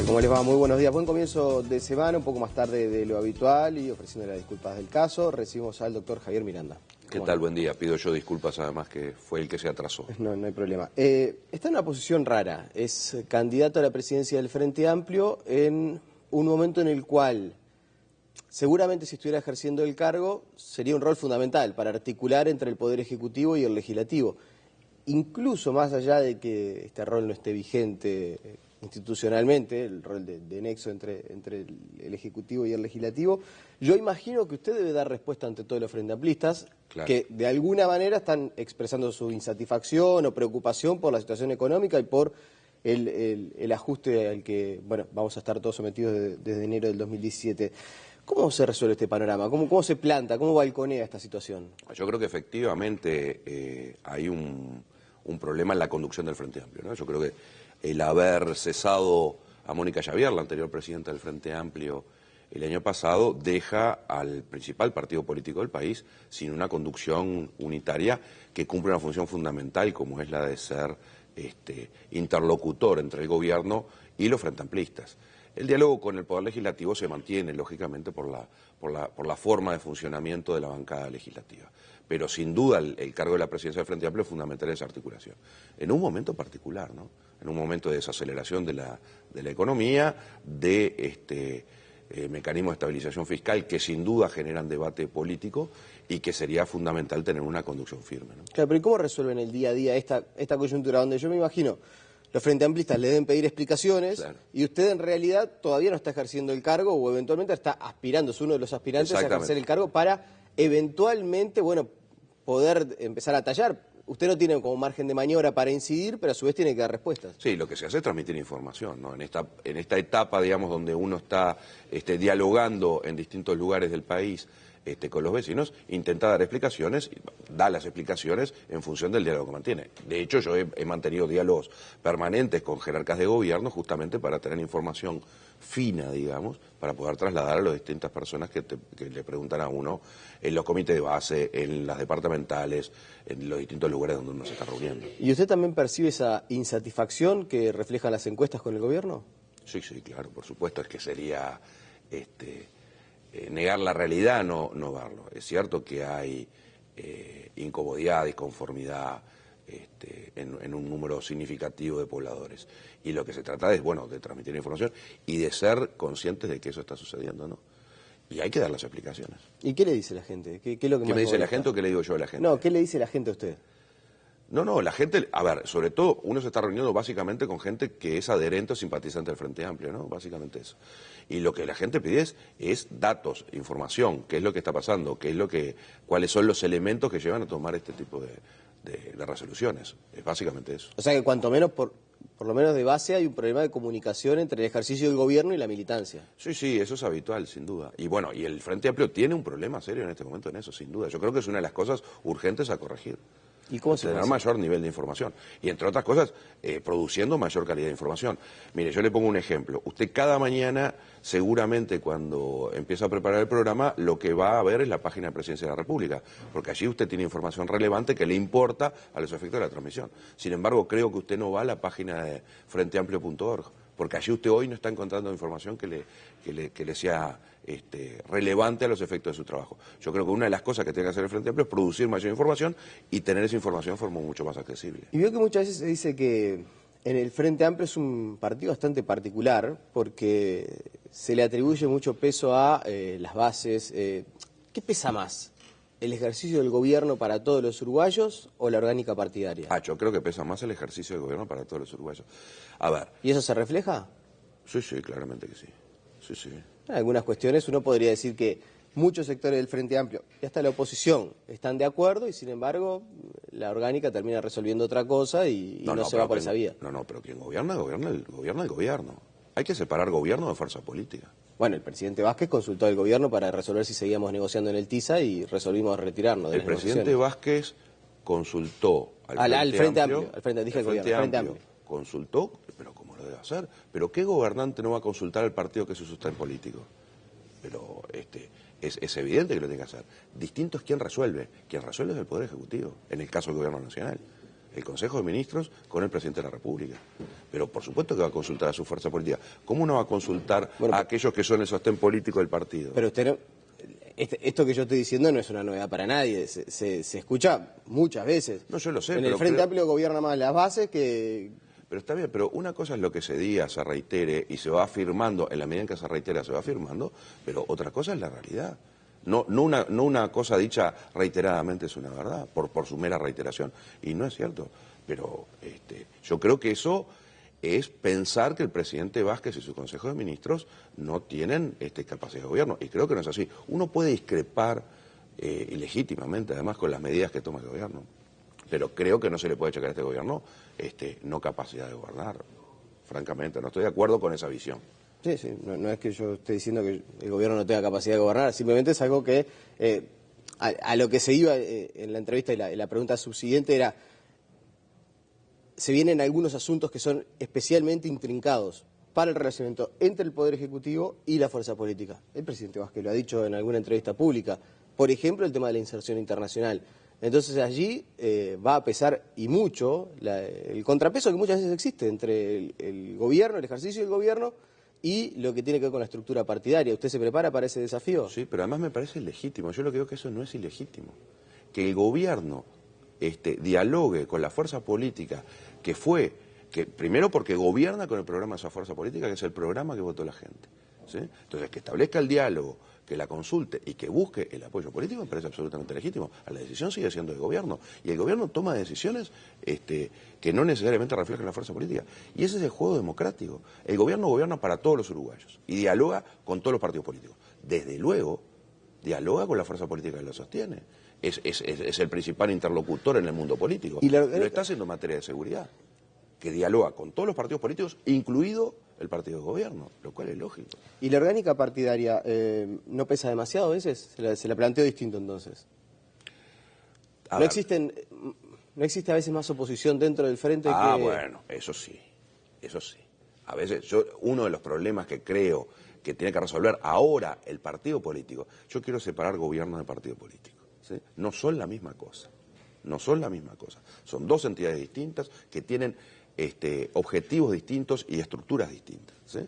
tal? ¿Cómo les va? Muy buenos días. Buen comienzo de semana, un poco más tarde de lo habitual y ofreciendo las disculpas del caso. Recibimos al doctor Javier Miranda. ¿Qué tal? Buen día. Pido yo disculpas además que fue el que se atrasó. No hay problema. Está en una posición rara. Es candidato a la presidencia del Frente Amplio en un momento en el cual seguramente si estuviera ejerciendo el cargo sería un rol fundamental para articular entre el Poder Ejecutivo y el Legislativo. Incluso más allá de que este rol no esté vigente institucionalmente, el rol de nexo entre el Ejecutivo y el Legislativo, yo imagino que usted debe dar respuesta ante todos los frenteamplistas, claro, que de alguna manera están expresando su insatisfacción o preocupación por la situación económica y por el ajuste al que vamos a estar todos sometidos desde enero del 2017. ¿Cómo se resuelve este panorama? ¿Cómo se planta? ¿Cómo balconea esta situación? Yo creo que efectivamente hay un problema en la conducción del Frente Amplio, ¿no? Yo creo que el haber cesado a Mónica Javier, la anterior presidenta del Frente Amplio, el año pasado, deja al principal partido político del país sin una conducción unitaria que cumple una función fundamental como es la de ser interlocutor entre el gobierno y los frenteamplistas. El diálogo con el Poder Legislativo se mantiene, lógicamente, por la forma de funcionamiento de la bancada legislativa. Pero sin duda el cargo de la presidencia del Frente Amplio es fundamental en esa articulación. En un momento particular, ¿no? En un momento de desaceleración de la economía, de mecanismos de estabilización fiscal que sin duda generan debate político y que sería fundamental tener una conducción firme, ¿no? Claro, pero ¿y cómo resuelven el día a día esta coyuntura donde yo me imagino los frenteamplistas le deben pedir explicaciones, claro, y usted en realidad todavía no está ejerciendo el cargo o eventualmente está aspirando, es uno de los aspirantes a ejercer el cargo para eventualmente, poder empezar a tallar? Usted no tiene como margen de maniobra para incidir, pero a su vez tiene que dar respuestas. Sí, lo que se hace es transmitir información, ¿no? En esta etapa, digamos, donde uno está dialogando en distintos lugares del país con los vecinos, intenta dar explicaciones, da las explicaciones en función del diálogo que mantiene. De hecho, yo he mantenido diálogos permanentes con jerarcas de gobierno justamente para tener información fina, digamos, para poder trasladar a las distintas personas que le preguntan a uno en los comités de base, en las departamentales, en los distintos lugares donde uno se está reuniendo. ¿Y usted también percibe esa insatisfacción que reflejan las encuestas con el gobierno? Sí, claro, por supuesto, es que sería negar la realidad, no verlo. Es cierto que hay incomodidad, disconformidad en un número significativo de pobladores. Y lo que se trata es, de transmitir información y de ser conscientes de que eso está sucediendo, ¿no? Y hay que dar las explicaciones. ¿Y qué le dice la gente? ¿Qué es lo que ¿Qué me dice la gente o qué le digo yo a la gente? No, ¿qué le dice la gente a usted? No, la gente, a ver, sobre todo uno se está reuniendo básicamente con gente que es adherente o simpatizante del Frente Amplio, ¿no? Básicamente eso. Y lo que la gente pide es datos, información, qué es lo que está pasando, cuáles son los elementos que llevan a tomar este tipo de resoluciones. Es básicamente eso. O sea que cuanto menos, por lo menos de base, hay un problema de comunicación entre el ejercicio del gobierno y la militancia. Sí, eso es habitual, sin duda. Y el Frente Amplio tiene un problema serio en este momento en eso, sin duda. Yo creo que es una de las cosas urgentes a corregir. ¿Y cómo se tener mayor nivel de información? Y entre otras cosas, produciendo mayor calidad de información. Mire, yo le pongo un ejemplo. Usted cada mañana, seguramente cuando empieza a preparar el programa, lo que va a ver es la página de Presidencia de la República, porque allí usted tiene información relevante que le importa a los efectos de la transmisión. Sin embargo, creo que usted no va a la página de frenteamplio.org, porque allí usted hoy no está encontrando información que le sea relevante a los efectos de su trabajo. Yo creo que una de las cosas que tiene que hacer el Frente Amplio es producir mayor información y tener esa información de forma mucho más accesible. Y veo que muchas veces se dice que en el Frente Amplio es un partido bastante particular porque se le atribuye mucho peso a las bases. ¿Qué pesa más? ¿El ejercicio del gobierno para todos los uruguayos o la orgánica partidaria? Yo creo que pesa más el ejercicio del gobierno para todos los uruguayos. A ver. ¿Y eso se refleja? Sí, claramente que sí. Sí. En algunas cuestiones uno podría decir que muchos sectores del Frente Amplio y hasta la oposición están de acuerdo y sin embargo la orgánica termina resolviendo otra cosa y no se va por esa vía. No, pero quien gobierna el gobierno. Hay que separar gobierno de fuerza política. Bueno, el presidente Vázquez consultó al gobierno para resolver si seguíamos negociando en el TISA y resolvimos retirarnos de las negociaciones. El presidente Vázquez consultó al Frente Amplio, consultó, pero ¿cómo lo debe hacer? ¿Pero qué gobernante no va a consultar al partido que es su sostén político? Pero es evidente que lo tiene que hacer. Distinto es quién resuelve. Quien resuelve es el Poder Ejecutivo, en el caso del Gobierno Nacional. el Consejo de Ministros con el Presidente de la República. Pero por supuesto que va a consultar a su fuerza política. ¿Cómo no va a consultar a aquellos que son el sostén político del partido? Pero usted no, esto que yo estoy diciendo no es una novedad para nadie, se escucha muchas veces. No, yo lo sé. En el Frente Amplio gobierna más las bases que... Pero está bien, pero una cosa es lo que se diga, se reitere y se va afirmando, en la medida en que se reitera se va afirmando, pero otra cosa es la realidad. No una cosa dicha reiteradamente es una verdad, por su mera reiteración. Y no es cierto. Pero yo creo que eso es pensar que el presidente Vázquez y su Consejo de Ministros no tienen capacidad de gobierno. Y creo que no es así. Uno puede discrepar ilegítimamente, además, con las medidas que toma el gobierno. Pero creo que no se le puede checar a este gobierno no capacidad de gobernar. Francamente, no estoy de acuerdo con esa visión. Sí, sí, no es que yo esté diciendo que el gobierno no tenga capacidad de gobernar, simplemente es algo que a lo que se iba en la entrevista y la pregunta subsiguiente era, se vienen algunos asuntos que son especialmente intrincados para el relacionamiento entre el Poder Ejecutivo y la fuerza política. El presidente Vázquez lo ha dicho en alguna entrevista pública, por ejemplo, el tema de la inserción internacional. Entonces allí va a pesar y mucho el contrapeso que muchas veces existe entre el gobierno, el ejercicio del gobierno y lo que tiene que ver con la estructura partidaria. ¿Usted se prepara para ese desafío? Sí, pero además me parece ilegítimo. Yo lo que digo es que eso no es ilegítimo. Que el gobierno dialogue con la fuerza política que primero porque gobierna con el programa de esa fuerza política, que es el programa que votó la gente. ¿Sí? Entonces, que establezca el diálogo, que la consulte y que busque el apoyo político me parece absolutamente legítimo. La decisión sigue siendo del gobierno. Y el gobierno toma decisiones que no necesariamente reflejan la fuerza política. Y ese es el juego democrático. El gobierno gobierna para todos los uruguayos y dialoga con todos los partidos políticos. Desde luego, dialoga con la fuerza política que lo sostiene. Es el principal interlocutor en el mundo político. Y lo está haciendo en materia de seguridad, que dialoga con todos los partidos políticos, incluido el partido de gobierno, lo cual es lógico. ¿Y la orgánica partidaria no pesa demasiado a veces? Se la planteo distinto entonces. ¿No existe a veces más oposición dentro del frente que...? Bueno, eso sí. A veces, uno de los problemas que creo que tiene que resolver ahora el partido político, yo quiero separar gobierno de partido político. ¿Sí? No son la misma cosa. Son dos entidades distintas que tienen objetivos distintos y estructuras distintas, ¿sí?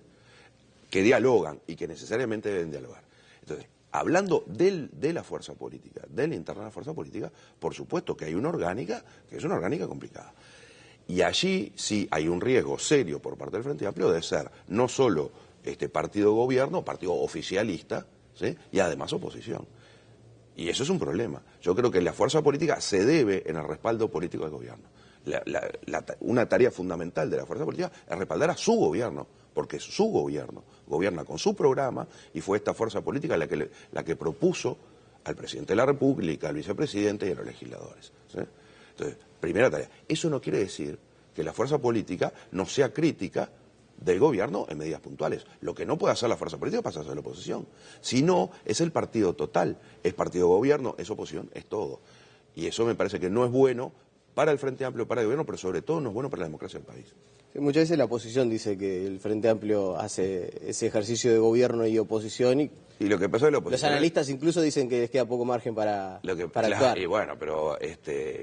Que dialogan y que necesariamente deben dialogar. Entonces, hablando de la fuerza política, de la interna de la fuerza política, por supuesto que hay una orgánica, que es una orgánica complicada. Y allí sí hay un riesgo serio por parte del Frente Amplio de ser no solo partido gobierno, partido oficialista, ¿sí? Y además oposición. Y eso es un problema. Yo creo que la fuerza política se debe en el respaldo político del gobierno. Una tarea fundamental de la fuerza política es respaldar a su gobierno, porque es su gobierno, gobierna con su programa y fue esta fuerza política la que propuso al presidente de la República, al vicepresidente y a los legisladores. ¿Sí? Entonces, primera tarea. Eso no quiere decir que la fuerza política no sea crítica del gobierno en medidas puntuales. Lo que no puede hacer la fuerza política pasa a ser la oposición. Si no, es el partido total. Es partido gobierno, es oposición, es todo. Y eso me parece que no es bueno para el Frente Amplio, para el gobierno, pero sobre todo no es bueno para la democracia del país. Sí, muchas veces la oposición dice que el Frente Amplio hace ese ejercicio de gobierno y oposición y lo que pasa es la oposición. Los analistas incluso dicen que les queda poco margen para actuar. Y bueno, pero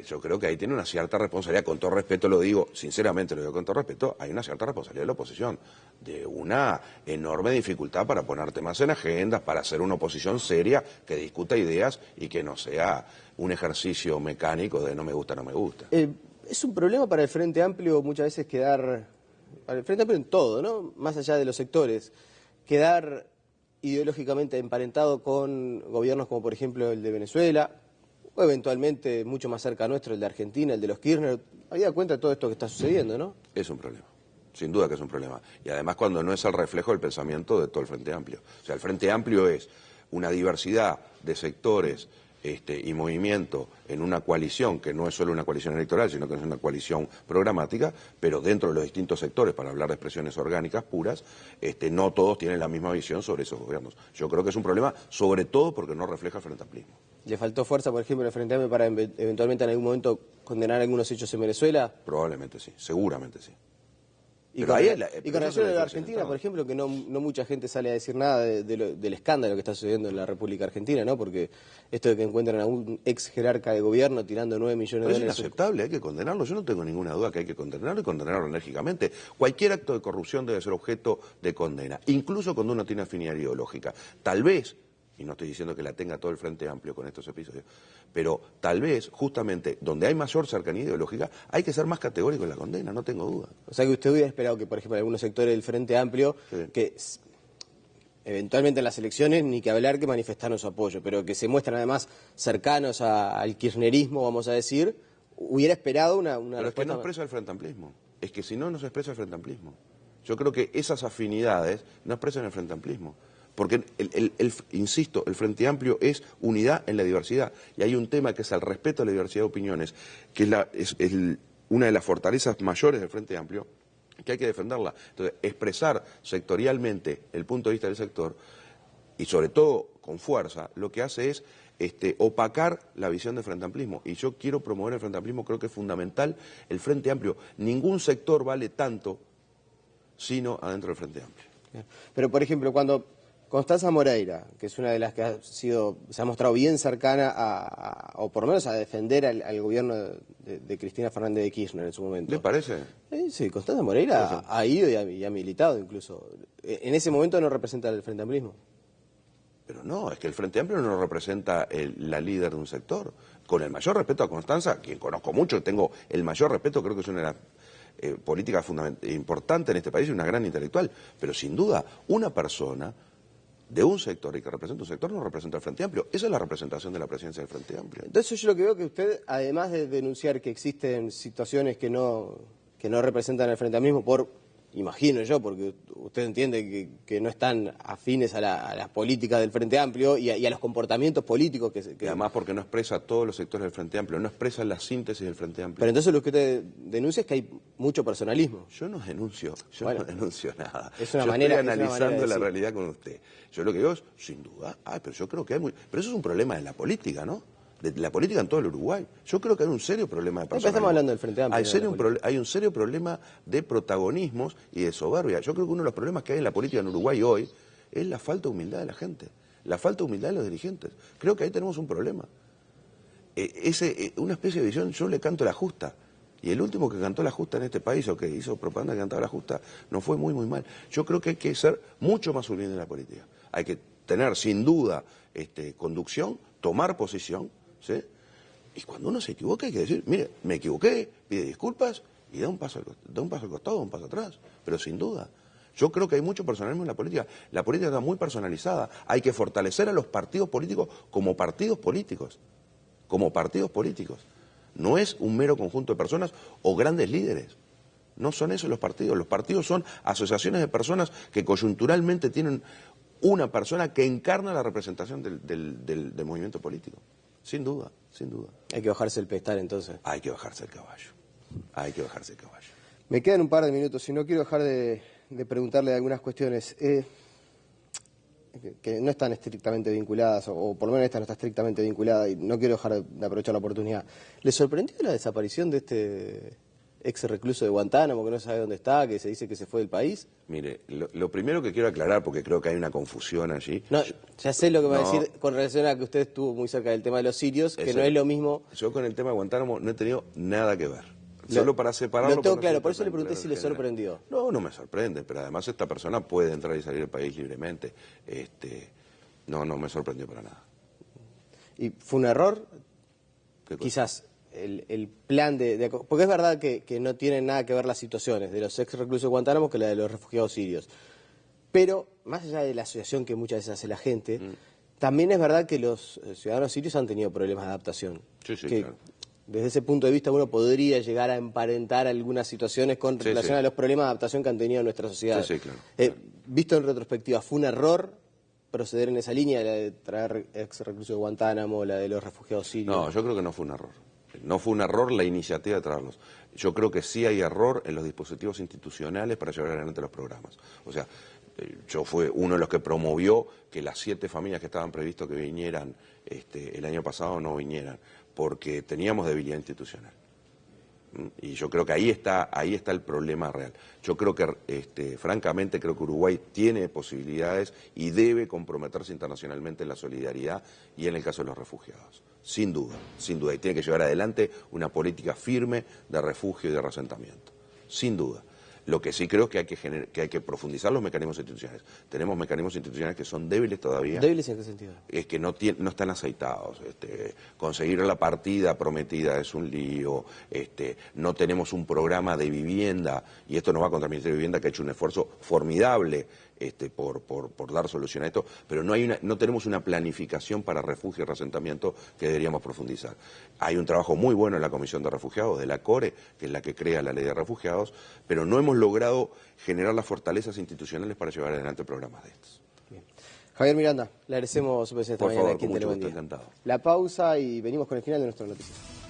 yo creo que ahí tiene una cierta responsabilidad, con todo respeto lo digo, sinceramente lo digo con todo respeto, hay una cierta responsabilidad de la oposición, de una enorme dificultad para poner temas en agendas, para hacer una oposición seria que discuta ideas y que no sea un ejercicio mecánico de no me gusta, no me gusta. Es un problema para el Frente Amplio muchas veces para el Frente Amplio en todo, ¿no? Más allá de los sectores, quedar ideológicamente emparentado con gobiernos como por ejemplo el de Venezuela, o eventualmente mucho más cerca nuestro, el de Argentina, el de los Kirchner. Habida cuenta de todo esto que está sucediendo, ¿no? Es un problema, sin duda que es un problema. Y además cuando no es el reflejo del pensamiento de todo el Frente Amplio. O sea, el Frente Amplio es una diversidad de sectores y movimiento en una coalición, que no es solo una coalición electoral, sino que es una coalición programática, pero dentro de los distintos sectores, para hablar de expresiones orgánicas puras, no todos tienen la misma visión sobre esos gobiernos. Yo creo que es un problema, sobre todo porque no refleja el Frente Amplismo. ¿Le faltó fuerza, por ejemplo, el Frente Amplio para eventualmente en algún momento condenar algunos hechos en Venezuela? Probablemente sí, seguramente sí. Y con relación a la Argentina, por ejemplo, que no mucha gente sale a decir nada del escándalo que está sucediendo en la República Argentina, ¿no? Porque esto de que encuentran a un ex jerarca de gobierno tirando 9 millones de dólares... Es inaceptable, hay que condenarlo. Yo no tengo ninguna duda que hay que condenarlo y condenarlo enérgicamente. Cualquier acto de corrupción debe ser objeto de condena, incluso cuando uno tiene afinidad ideológica. Tal vez, y no estoy diciendo que la tenga todo el Frente Amplio con estos episodios, pero tal vez, justamente, donde hay mayor cercanía ideológica, hay que ser más categórico en la condena, no tengo duda. O sea que usted hubiera esperado que, por ejemplo, algunos sectores del Frente Amplio, sí, que eventualmente en las elecciones, ni que hablar que manifestaron su apoyo, pero que se muestran además cercanos al kirchnerismo, vamos a decir, hubiera esperado una pero respuesta... es que no expresa el Frente Amplismo, es que si no, no se expresa el Frente Amplismo. Yo creo que esas afinidades no expresan el Frente Amplismo. Porque, insisto, el Frente Amplio es unidad en la diversidad. Y hay un tema que es el respeto a la diversidad de opiniones, que es una de las fortalezas mayores del Frente Amplio, que hay que defenderla. Entonces, expresar sectorialmente el punto de vista del sector, y sobre todo con fuerza, lo que hace es opacar la visión del Frente Amplismo. Y yo quiero promover el Frente Amplismo, creo que es fundamental el Frente Amplio. Ningún sector vale tanto sino adentro del Frente Amplio. Pero, por ejemplo, cuando Constanza Moreira, que es una de las que se ha mostrado bien cercana o por lo menos a defender al gobierno de Cristina Fernández de Kirchner en su momento. ¿Le parece? Sí, Constanza Moreira ha ido y ha militado incluso. En ese momento no representa el Frente Amplismo. Pero no, es que el Frente Amplio no representa la líder de un sector. Con el mayor respeto a Constanza, quien conozco mucho, tengo el mayor respeto, creo que es una de las políticas importantes en este país y una gran intelectual. Pero sin duda, una persona de un sector y que representa un sector no representa al Frente Amplio. Esa es la representación de la presidencia del Frente Amplio. Entonces yo lo que veo que usted, además de denunciar que existen situaciones que no representan al Frente Amplismo imagino yo, porque usted entiende que no están afines a las políticas del Frente Amplio y a los comportamientos políticos que... Y además porque no expresa a todos los sectores del Frente Amplio, no expresa la síntesis del Frente Amplio. Pero entonces lo que usted denuncia es que hay mucho personalismo. Yo no denuncio nada. Es una yo manera, estoy analizando la realidad con usted. Yo lo que digo es, sin duda, pero yo creo que hay pero eso es un problema de la política, ¿no? De la política en todo el Uruguay. Yo creo que hay un serio problema de personalismo. Estamos hablando del Frente Amplio. Hay un serio problema de protagonismos y de soberbia. Yo creo que uno de los problemas que hay en la política en Uruguay hoy es la falta de humildad de la gente, la falta de humildad de los dirigentes. Creo que ahí tenemos un problema. Una especie de visión, yo le canto la justa. Y el último que cantó la justa en este país, o que hizo propaganda que cantaba la justa, no fue muy mal. Yo creo que hay que ser mucho más humilde en la política. Hay que tener, sin duda, conducción, tomar posición, ¿sí? Y cuando uno se equivoca hay que decir, mire, me equivoqué, pide disculpas y da un paso al costado, un paso atrás. Pero sin duda, yo creo que hay mucho personalismo en la política. La política está muy personalizada. Hay que fortalecer a los partidos políticos como partidos políticos. Como partidos políticos. No es un mero conjunto de personas o grandes líderes. No son esos los partidos. Los partidos son asociaciones de personas que coyunturalmente tienen una persona que encarna la representación del movimiento político. Sin duda, sin duda. Hay que bajarse el pedestal entonces. Hay que bajarse el caballo. Hay que bajarse el caballo. Me quedan un par de minutos y no quiero dejar de preguntarle algunas cuestiones que no están estrictamente vinculadas, o por lo menos esta no está estrictamente vinculada y no quiero dejar de aprovechar la oportunidad. ¿Le sorprendió la desaparición de este ex recluso de Guantánamo que no sabe dónde está, que se dice que se fue del país? Mire, lo primero que quiero aclarar, porque creo que hay una confusión allí... No, ya sé lo que me va a decir con relación a que usted estuvo muy cerca del tema de los sirios, que no es lo mismo... Yo con el tema de Guantánamo no he tenido nada que ver. Solo para separarlo... Lo tengo claro, por eso le pregunté si le sorprendió. No, no me sorprende, pero además esta persona puede entrar y salir del país libremente. No me sorprendió para nada. ¿Y fue un error? Quizás... El plan porque es verdad que no tienen nada que ver las situaciones de los ex reclusos de Guantánamo que la de los refugiados sirios. Pero, más allá de la asociación que muchas veces hace la gente, también es verdad que los ciudadanos sirios han tenido problemas de adaptación. Sí, claro. Desde ese punto de vista uno podría llegar a emparentar algunas situaciones con relación a los problemas de adaptación que han tenido en nuestra sociedad. Sí, claro. Visto en retrospectiva, ¿fue un error proceder en esa línea, la de traer ex reclusos de Guantánamo, la de los refugiados sirios? No, yo creo que no fue un error. No fue un error la iniciativa de traerlos. Yo creo que sí hay error en los dispositivos institucionales para llevar adelante los programas. O sea, yo fui uno de los que promovió que las 7 familias que estaban previstos que vinieran el año pasado no vinieran, porque teníamos debilidad institucional. Y yo creo que ahí está el problema real. Yo creo que, francamente, creo que Uruguay tiene posibilidades y debe comprometerse internacionalmente en la solidaridad y en el caso de los refugiados. Sin duda, sin duda. Y tiene que llevar adelante una política firme de refugio y de reasentamiento. Sin duda. Lo que sí creo es que hay que profundizar los mecanismos institucionales. Tenemos mecanismos institucionales que son débiles todavía. ¿Débiles en qué sentido? Es que no están aceitados. Conseguir la partida prometida es un lío. No tenemos un programa de vivienda, y esto nos va contra el Ministerio de Vivienda, que ha hecho un esfuerzo formidable por dar solución a esto, pero no tenemos una planificación para refugio y reasentamiento que deberíamos profundizar. Hay un trabajo muy bueno en la Comisión de Refugiados, de la CORE, que es la que crea la Ley de Refugiados, pero no hemos logrado generar las fortalezas institucionales para llevar adelante programas de estos. Bien. Javier Miranda, le agradecemos su presencia esta mañana aquí en Telemundo. Encantado. La pausa y venimos con el final de nuestro noticiero.